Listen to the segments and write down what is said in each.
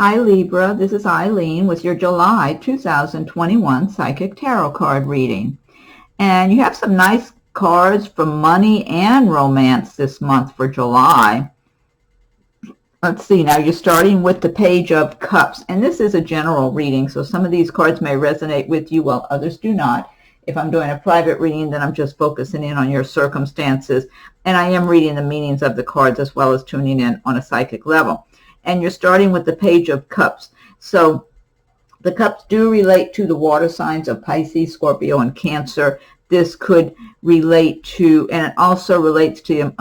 Hi Libra, this is Eileen with your July 2021 Psychic Tarot card reading. And you have some nice cards for money and romance this month for July. Let's see, now you're starting with the Page of Cups. And this is a general reading, so some of these cards may resonate with you while others do not. If I'm doing a private reading, then I'm just focusing in on your circumstances. And I am reading the meanings of the cards as well as tuning in on a psychic level. And you're starting with the Page of Cups. So the cups do relate to the water signs of Pisces, Scorpio, and Cancer. This could relate to, and it also relates to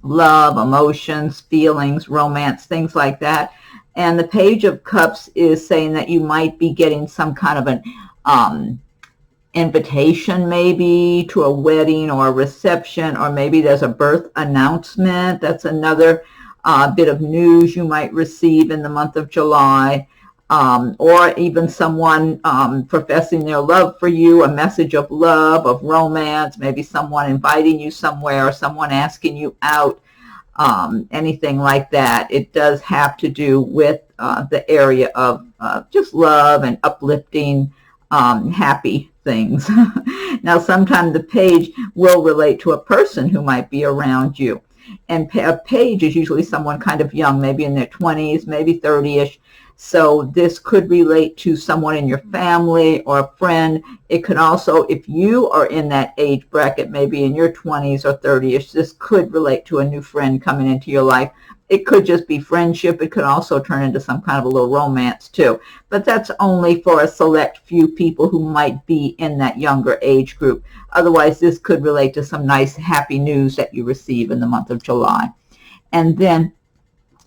love, emotions, feelings, romance, things like that. And the Page of Cups is saying that you might be getting some kind of an invitation maybe to a wedding or a reception, or maybe there's a birth announcement. That's another bit of news you might receive in the month of July, or even someone professing their love for you, a message of love, of romance, maybe someone inviting you somewhere, or someone asking you out, anything like that. It does have to do with the area of just love and uplifting, happy things. Now, sometimes the page will relate to a person who might be around you. And a page is usually someone kind of young, maybe in their 20s, maybe 30-ish. So this could relate to someone in your family or a friend. It could also, if you are in that age bracket, maybe in your 20s or 30-ish, this could relate to a new friend coming into your life. It could just be friendship. It could also turn into some kind of a little romance too. But that's only for a select few people who might be in that younger age group. Otherwise, this could relate to some nice, happy news that you receive in the month of July. And then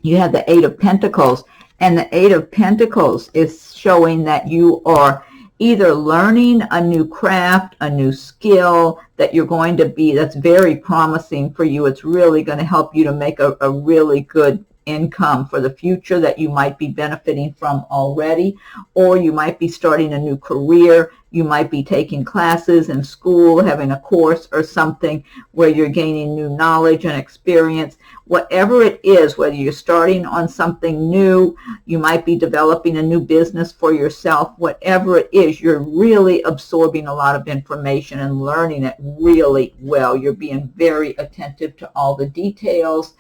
you have the Eight of Pentacles. And the Eight of Pentacles is showing that you are either learning a new craft, a new skill that you're going to be, that's very promising for you. It's really going to help you to make a really good income for the future that you might be benefiting from already, or you might be starting a new career. You might be taking classes in school, having a course or something where you're gaining new knowledge and experience. Whatever it is, whether you're starting on something new, you might be developing a new business for yourself, whatever it is, you're really absorbing a lot of information and learning it really well. You're being very attentive to all the details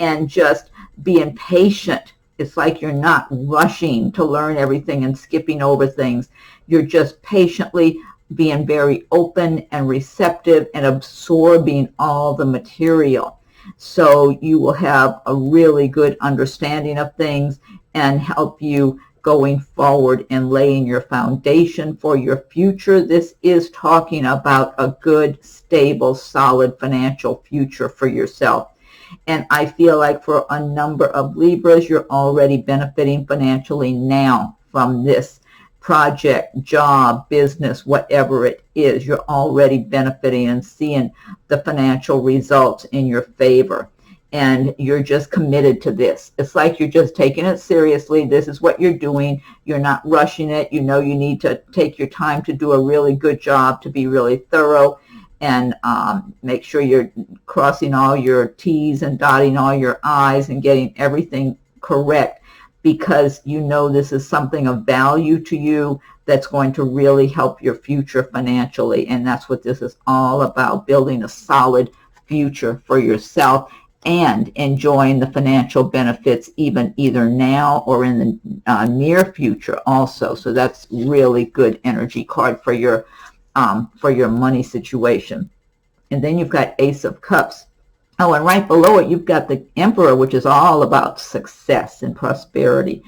and just being patient. It's like you're not rushing to learn everything and skipping over things. You're just patiently being very open and receptive and absorbing all the material. So you will have a really good understanding of things and help you going forward and laying your foundation for your future. This is talking about a good, stable, solid financial future for yourself. And I feel like for a number of Libras, you're already benefiting financially now from this project, job, business, whatever it is. You're already benefiting and seeing the financial results in your favor. And you're just committed to this. It's like you're just taking it seriously. This is what you're doing. You're not rushing it. You know you need to take your time to do a really good job, to be really thorough, and make sure you're crossing all your T's and dotting all your I's and getting everything correct, because you know this is something of value to you that's going to really help your future financially. And that's what this is all about, building a solid future for yourself and enjoying the financial benefits either now or in the near future also. So that's really good energy card for your money situation. And then you've got Ace of Cups. Oh, and right below it, you've got the Emperor, which is all about success and prosperity.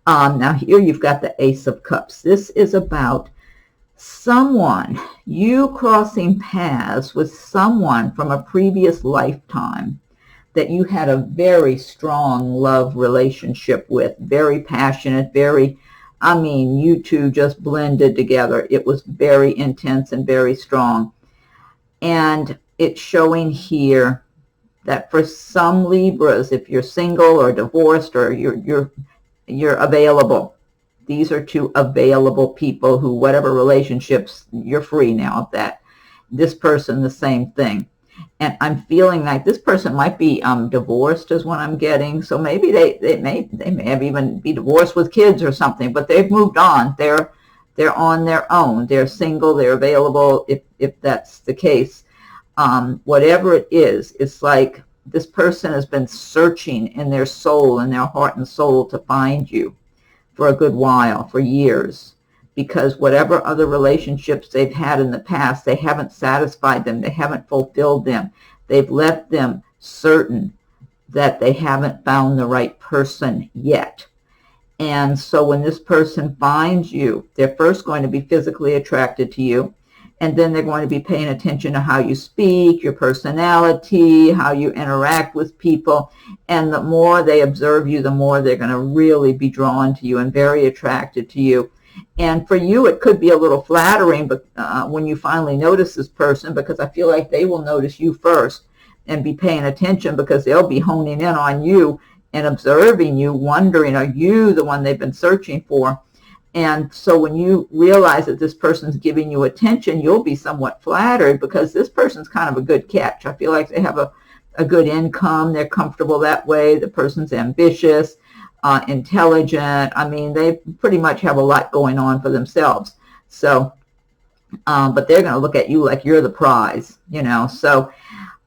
Now here you've got the Ace of Cups. This is about someone, you crossing paths with someone from a previous lifetime that you had a very strong love relationship with, very passionate, you two just blended together. It was very intense and very strong. And it's showing here that for some Libras, if you're single or divorced or you're available, these are two available people who, whatever relationships, you're free now of that. This person, the same thing. And I'm feeling like this person might be divorced is what I'm getting. So maybe they may have even be divorced with kids or something, but they've moved on. They're on their own. They're single. They're available if that's the case. Whatever it is, it's like this person has been searching in their soul, in their heart and soul to find you for a good while, for years. Because whatever other relationships they've had in the past, they haven't satisfied them. They haven't fulfilled them. They've left them certain that they haven't found the right person yet. And so when this person finds you, they're first going to be physically attracted to you. And then they're going to be paying attention to how you speak, your personality, how you interact with people. And the more they observe you, the more they're going to really be drawn to you and very attracted to you. And for you, it could be a little flattering, but when you finally notice this person, because I feel like they will notice you first and be paying attention, because they'll be honing in on you and observing you, wondering, are you the one they've been searching for? And so when you realize that this person's giving you attention, you'll be somewhat flattered, because this person's kind of a good catch. I feel like they have a good income. They're comfortable that way. The person's ambitious. Intelligent. I mean, they pretty much have a lot going on for themselves. So, but they're going to look at you like you're the prize, you know. So,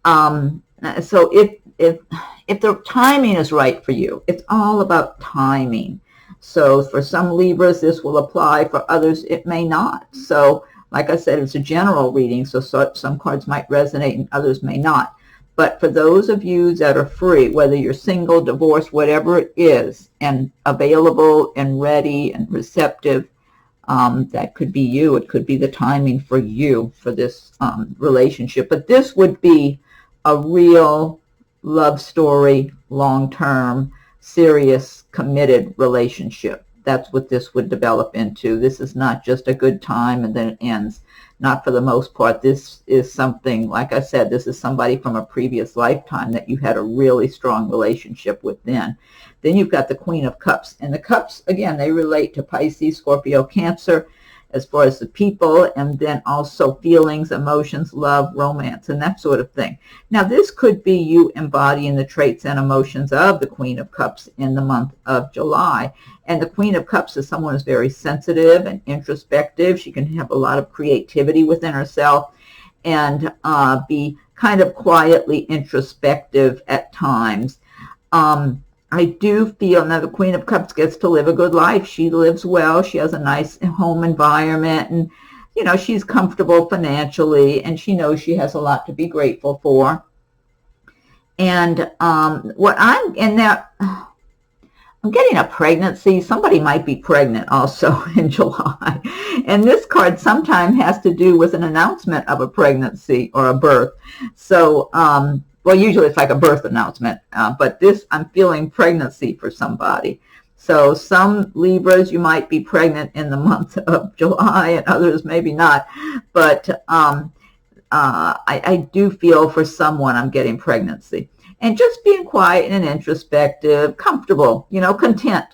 so if the timing is right for you, it's all about timing. So for some Libras, this will apply. For others, it may not. So, like I said, it's a general reading. So some cards might resonate and others may not. But for those of you that are free, whether you're single, divorced, whatever it is, and available and ready and receptive, that could be you. It could be the timing for you for this relationship. But this would be a real love story, long-term, serious, committed relationship. That's what this would develop into. This is not just a good time and then it ends. Not for the most part. This is something, like I said, this is somebody from a previous lifetime that you had a really strong relationship with then. Then you've got the Queen of Cups. And the Cups, again, they relate to Pisces, Scorpio, Cancer, as far as the people, and then also feelings, emotions, love, romance, and that sort of thing. Now, this could be you embodying the traits and emotions of the Queen of Cups in the month of July. And the Queen of Cups is someone who's very sensitive and introspective. She can have a lot of creativity within herself and be kind of quietly introspective at times. I do feel now the Queen of Cups gets to live a good life. She lives well. She has a nice home environment, and, you know, she's comfortable financially, and she knows she has a lot to be grateful for. And what I'm in there, I'm getting a pregnancy. Somebody might be pregnant also in July. And this card sometimes has to do with an announcement of a pregnancy or a birth. So, well, usually it's like a birth announcement, but this, I'm feeling pregnancy for somebody. So some Libras, you might be pregnant in the month of July, and others maybe not. But I do feel for someone I'm getting pregnancy. And just being quiet and introspective, comfortable, you know, content.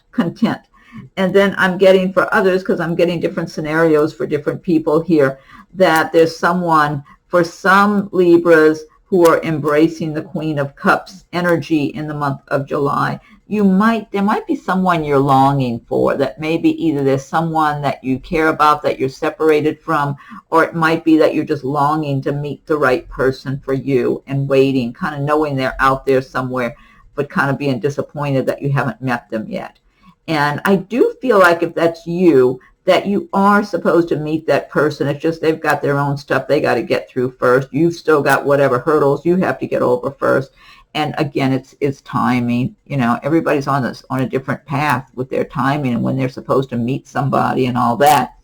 And then I'm getting for others, because I'm getting different scenarios for different people here, that there's someone, for some Libras, who are embracing the Queen of Cups energy in the month of July. There might be someone you're longing for, that maybe either there's someone that you care about that you're separated from, or it might be that you're just longing to meet the right person for you and waiting, kind of knowing they're out there somewhere, but kind of being disappointed that you haven't met them yet. And I do feel like if that's you, that you are supposed to meet that person. It's just they've got their own stuff they got to get through first. You've still got whatever hurdles you have to get over first. And again, it's timing. You know, everybody's on a different path with their timing and when they're supposed to meet somebody and all that.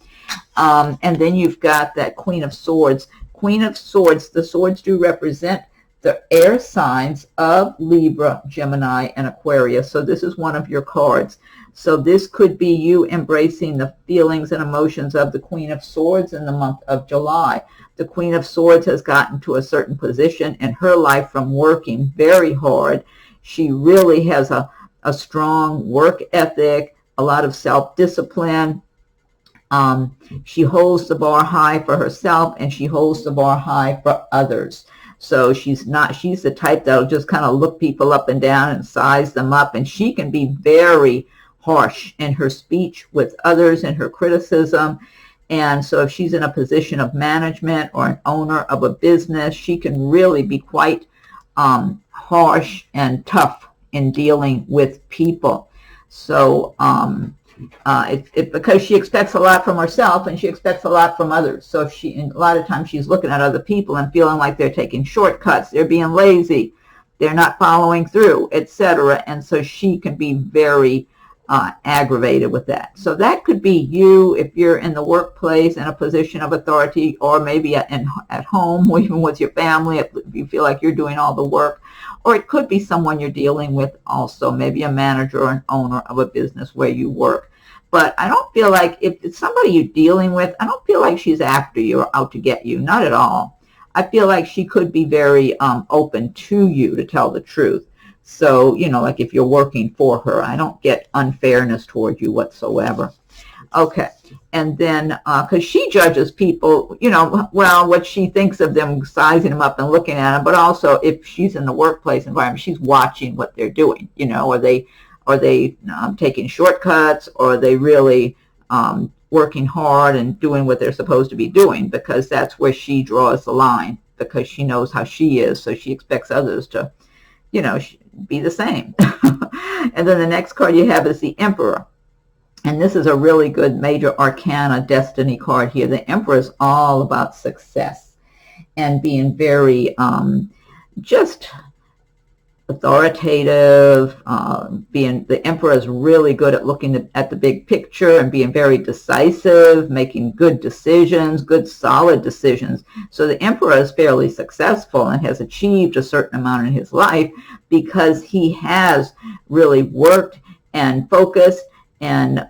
And then you've got that Queen of Swords. Queen of Swords, the swords do represent the air signs of Libra, Gemini, and Aquarius. So this is one of your cards. So this could be you embracing the feelings and emotions of the Queen of Swords in the month of July. The Queen of Swords has gotten to a certain position in her life from working very hard. She really has a strong work ethic, a lot of self-discipline. She holds the bar high for herself, and she holds the bar high for others. So she's the type that'll just kind of look people up and down and size them up. And she can be very harsh in her speech with others and her criticism. And so if she's in a position of management or an owner of a business, she can really be quite harsh and tough in dealing with people. So because she expects a lot from herself and she expects a lot from others. So a lot of times she's looking at other people and feeling like they're taking shortcuts, they're being lazy, they're not following through, etc. And so she can be very aggravated with that. So that could be you if you're in the workplace in a position of authority, or maybe at home, or even with your family if you feel like you're doing all the work. Or it could be someone you're dealing with also, maybe a manager or an owner of a business where you work. But I don't feel like, if it's somebody you're dealing with, I don't feel like she's after you or out to get you. Not at all. I feel like she could be very open to you, to tell the truth. So, like if you're working for her, I don't get unfairness toward you whatsoever. Okay. And then, because she judges people, well, what she thinks of them, sizing them up and looking at them, but also if she's in the workplace environment, she's watching what they're doing, are they taking shortcuts, or are they really working hard and doing what they're supposed to be doing? Because that's where she draws the line, because she knows how she is, so she expects others to, be the same. And then the next card you have is the Emperor. And this is a really good major arcana destiny card here. The Emperor is all about success and being very just authoritative. The Emperor is really good at looking at the big picture and being very decisive, making good decisions, good solid decisions. So the Emperor is fairly successful and has achieved a certain amount in his life because he has really worked and focused and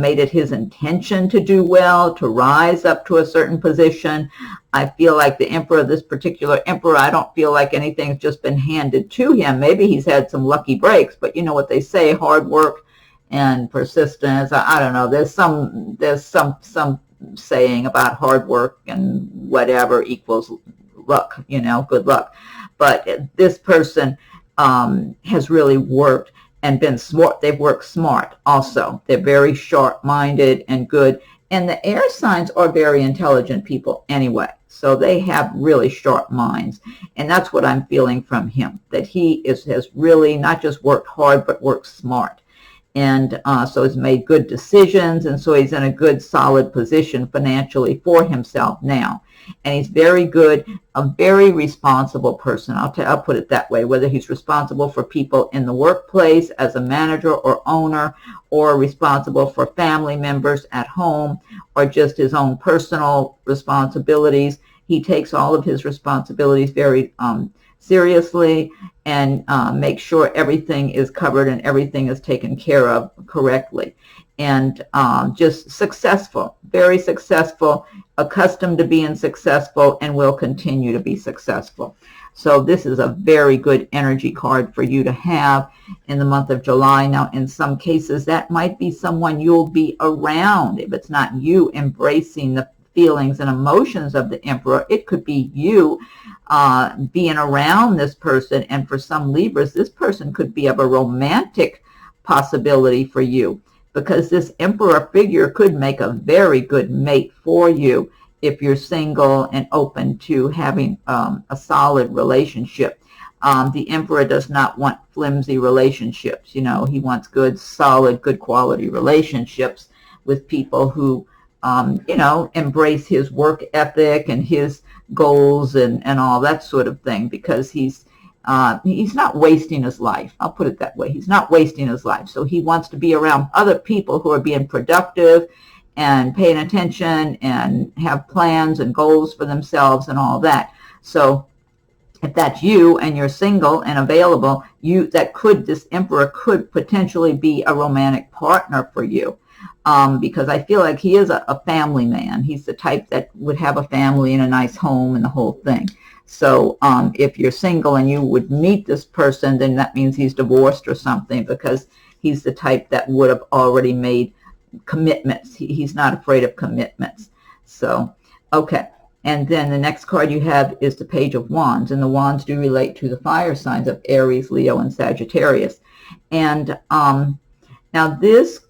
made it his intention to do well, to rise up to a certain position. I feel like the Emperor, this particular Emperor, I don't feel like anything's just been handed to him. Maybe he's had some lucky breaks, but you know what they say, hard work and persistence. I don't know. There's some saying about hard work and whatever equals luck, good luck. But this person has really worked and been smart. They've worked smart also. They're very sharp-minded and good. And the air signs are very intelligent people anyway. So they have really sharp minds. And that's what I'm feeling from him, that he has really not just worked hard, but worked smart. And so he's made good decisions. And so he's in a good, solid position financially for himself now. And he's very good, a very responsible person. I'll put it that way, whether he's responsible for people in the workplace as a manager or owner, or responsible for family members at home, or just his own personal responsibilities. He takes all of his responsibilities very seriously and makes sure everything is covered and everything is taken care of correctly. And just successful, very successful, accustomed to being successful, and will continue to be successful. So this is a very good energy card for you to have in the month of July. Now, in some cases, that might be someone you'll be around. If it's not you embracing the feelings and emotions of the Emperor, it could be you being around this person. And for some Libras, this person could be of a romantic possibility for you, because this Emperor figure could make a very good mate for you if you're single and open to having a solid relationship. The Emperor does not want flimsy relationships. He wants good, solid, good quality relationships with people who, embrace his work ethic and his goals and all that sort of thing, because he's not wasting his life. I'll put it that way. He's not wasting his life. So he wants to be around other people who are being productive and paying attention and have plans and goals for themselves and all that. So if that's you and you're single and available, this Emperor could potentially be a romantic partner for you. Because I feel like he is a family man. He's the type that would have a family and a nice home and the whole thing. So if you're single and you would meet this person, then that means he's divorced or something, because he's the type that would have already made commitments. He's not afraid of commitments. So, okay. And then the next card you have is the Page of Wands, and the Wands do relate to the fire signs of Aries, Leo, and Sagittarius. And now this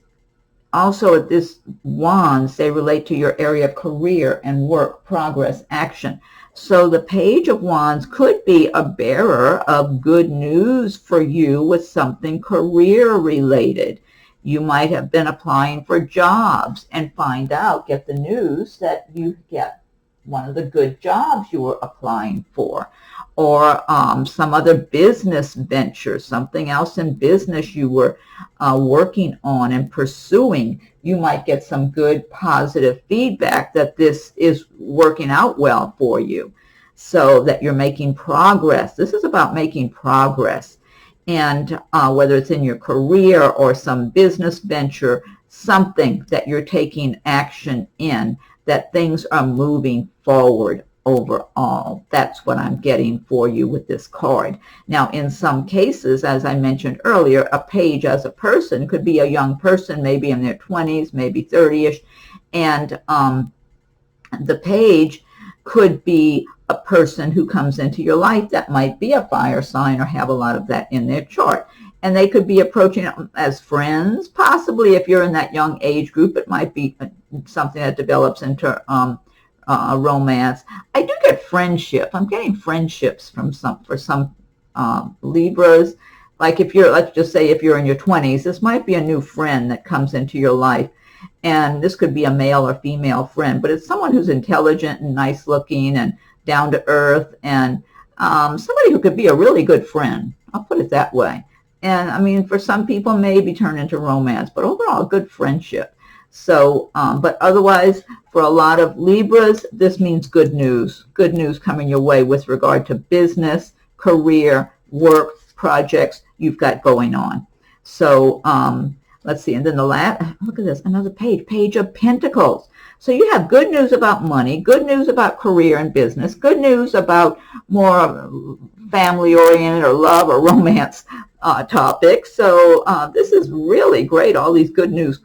also, this Wands, they relate to your area of career and work, progress, action. So the Page of Wands could be a bearer of good news for you with something career related. You might have been applying for jobs and get the news that you get one of the good jobs you were applying for, or some other business venture, something else in business you were working on and pursuing. You might get some good positive feedback that this is working out well for you, so that you're making progress. This is about making progress. And whether it's in your career or some business venture, something that you're taking action in, that things are moving forward overall. That's what I'm getting for you with this card. Now, in some cases, as I mentioned earlier, a page as a person could be a young person, maybe in their 20s, maybe 30-ish, and the page could be a person who comes into your life that might be a fire sign or have a lot of that in their chart. And they could be approaching it as friends. Possibly if you're in that young age group, it might be something that develops into romance. I do get friendship. I'm getting friendships for some Libras. Like if you're, let's just say if you're in your 20s, this might be a new friend that comes into your life. And this could be a male or female friend, but it's someone who's intelligent and nice looking and down to earth, and somebody who could be a really good friend. I'll put it that way. And I mean, for some people, maybe turn into romance, but overall, a good friendship. So, but otherwise, for a lot of Libras, this means good news coming your way with regard to business, career, work, projects you've got going on. So, let's see. And then the last, look at this, another Page of Pentacles. So you have good news about money, good news about career and business, good news about more family-oriented or love or romance topics. So this is really great, all these good news.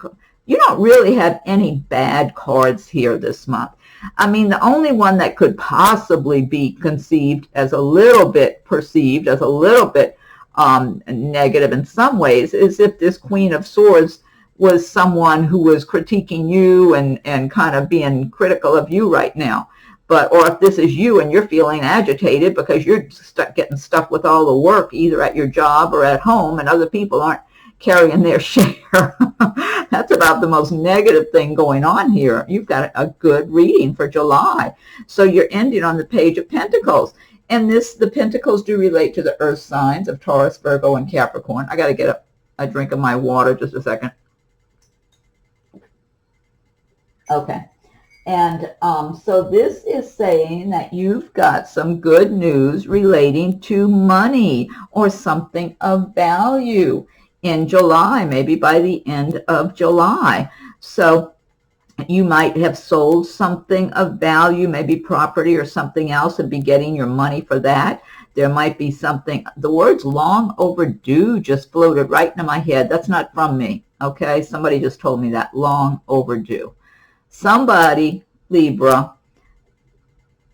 You don't really have any bad cards here this month. I mean, the only one that could possibly be perceived as a little bit negative in some ways is if this Queen of Swords was someone who was critiquing you and kind of being critical of you right now. But, or if this is you and you're feeling agitated because you're getting stuck with all the work either at your job or at home and other people aren't carrying their share. That's about the most negative thing going on here. You've got a good reading for July. So you're ending on the Page of Pentacles. And the Pentacles do relate to the earth signs of Taurus, Virgo, and Capricorn. I got to get a drink of my water, just a second. Okay. And so this is saying that you've got some good news relating to money or something of value in July, maybe by the end of July. So you might have sold something of value, maybe property or something else, and be getting your money for that. There might be something, the words long overdue just floated right into my head. That's not from me, okay? Somebody just told me that, long overdue. Somebody, Libra,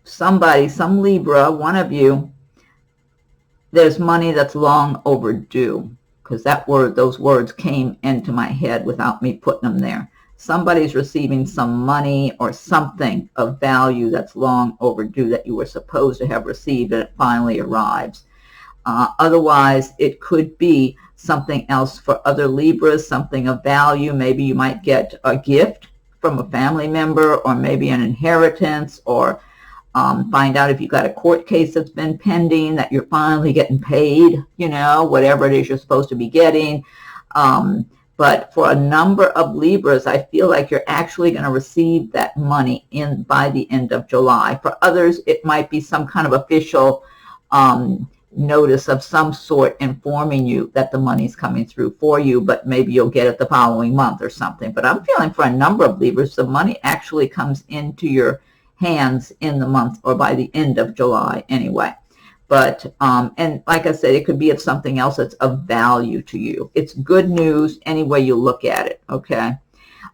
some Libra, one of you, there's money that's long overdue, because those words came into my head without me putting them there. Somebody's receiving some money or something of value that's long overdue that you were supposed to have received and it finally arrives. Otherwise, it could be something else for other Libras, something of value. Maybe you might get a gift from a family member, or maybe an inheritance, or find out if you've got a court case that's been pending that you're finally getting paid, you know, whatever it is you're supposed to be getting. But for a number of Libras, I feel like you're actually going to receive that money by the end of July. For others, it might be some kind of official notice of some sort informing you that the money's coming through for you, but maybe you'll get it the following month or something. But I'm feeling for a number of Libras, the money actually comes into your hands in the month or by the end of July anyway. But, and like I said, it could be of something else that's of value to you. It's good news any way you look at it, okay?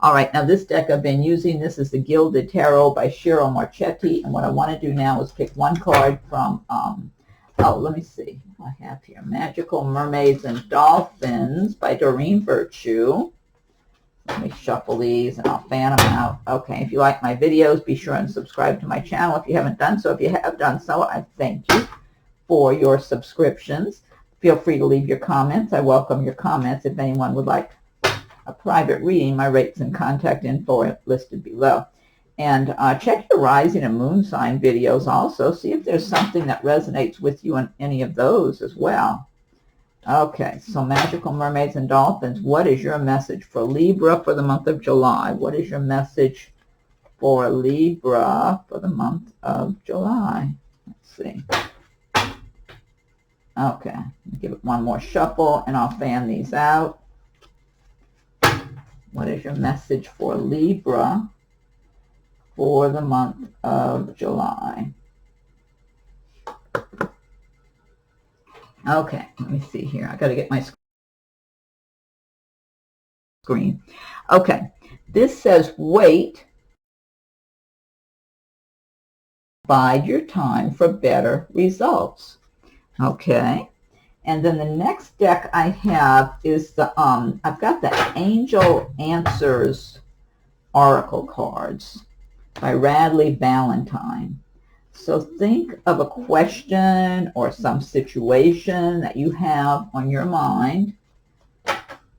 All right, now this deck I've been using, this is the Gilded Tarot by Ciro Marchetti, and what I want to do now is pick one card from, let me see, I have here, Magical Mermaids and Dolphins by Doreen Virtue. Let me shuffle these and I'll fan them out. Okay, if you like my videos, be sure and subscribe to my channel if you haven't done so. If you have done so, I thank you for your subscriptions. Feel free to leave your comments. I welcome your comments. If anyone would like a private reading, my rates and contact info are listed below. And check your rising and moon sign videos also. See if there's something that resonates with you in any of those as well. Okay, so Magical Mermaids and Dolphins, what is your message for Libra for the month of July? What is your message for Libra for the month of July? Let's see. Okay, give it one more shuffle and I'll fan these out. What is your message for Libra for the month of July? Okay, let me see here. I got to get my screen. Okay, this says wait, bide your time for better results. Okay. And then the next deck I have is the, I've got the Angel Answers Oracle cards by Radleigh Valentine. So think of a question or some situation that you have on your mind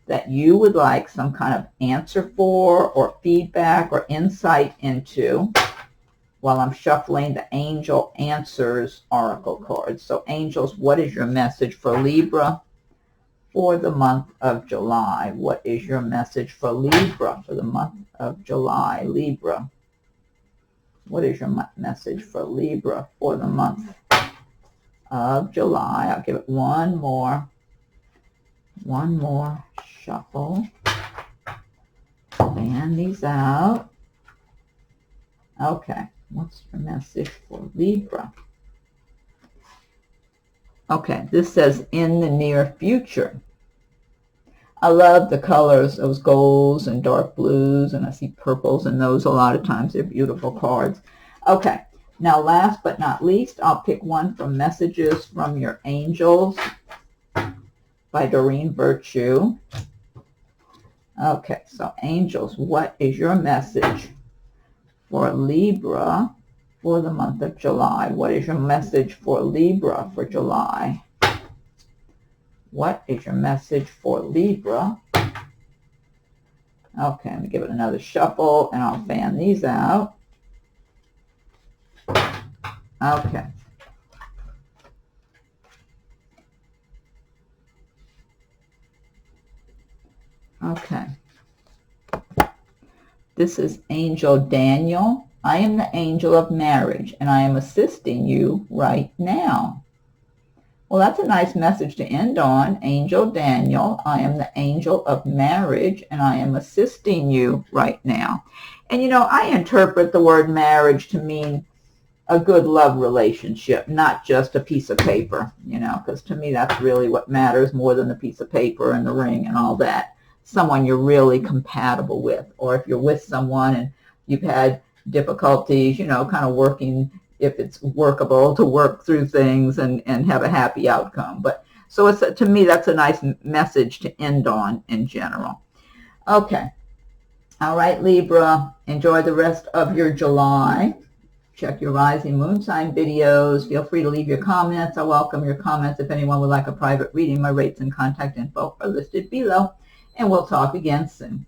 that you would like some kind of answer for or feedback or insight into while I'm shuffling the Angel Answers Oracle cards. So angels, what is your message for Libra for the month of July? What is your message for Libra for the month of July? Libra, what is your message for Libra for the month of July? I'll give it one more shuffle. Fan these out. Okay. What's your message for Libra? Okay, this says in the near future. I love the colors, those golds and dark blues, and I see purples in those a lot of times. They're beautiful cards. Okay, now last but not least, I'll pick one from Messages from Your Angels by Doreen Virtue. Okay, so angels, what is your message for Libra for the month of July? What is your message for Libra for July? What is your message for Libra? Okay, let me give it another shuffle and I'll fan these out. Okay. Okay. This is Angel Daniel. I am the angel of marriage, and I am assisting you right now. Well, that's a nice message to end on. Angel Daniel, I am the angel of marriage, and I am assisting you right now. And, you know, I interpret the word marriage to mean a good love relationship, not just a piece of paper, you know, because to me that's really what matters more than the piece of paper and the ring and all that. Someone you're really compatible with, or if you're with someone and you've had difficulties, you know, kind of working, if it's workable, to work through things and have a happy outcome. But so it's to me that's a nice message to end on in general. Okay. All right, Libra, enjoy the rest of your July. Check your rising moon sign videos. Feel free to leave your comments. I welcome your comments. If anyone would like a private reading, my rates and contact info are listed below. And we'll talk again soon.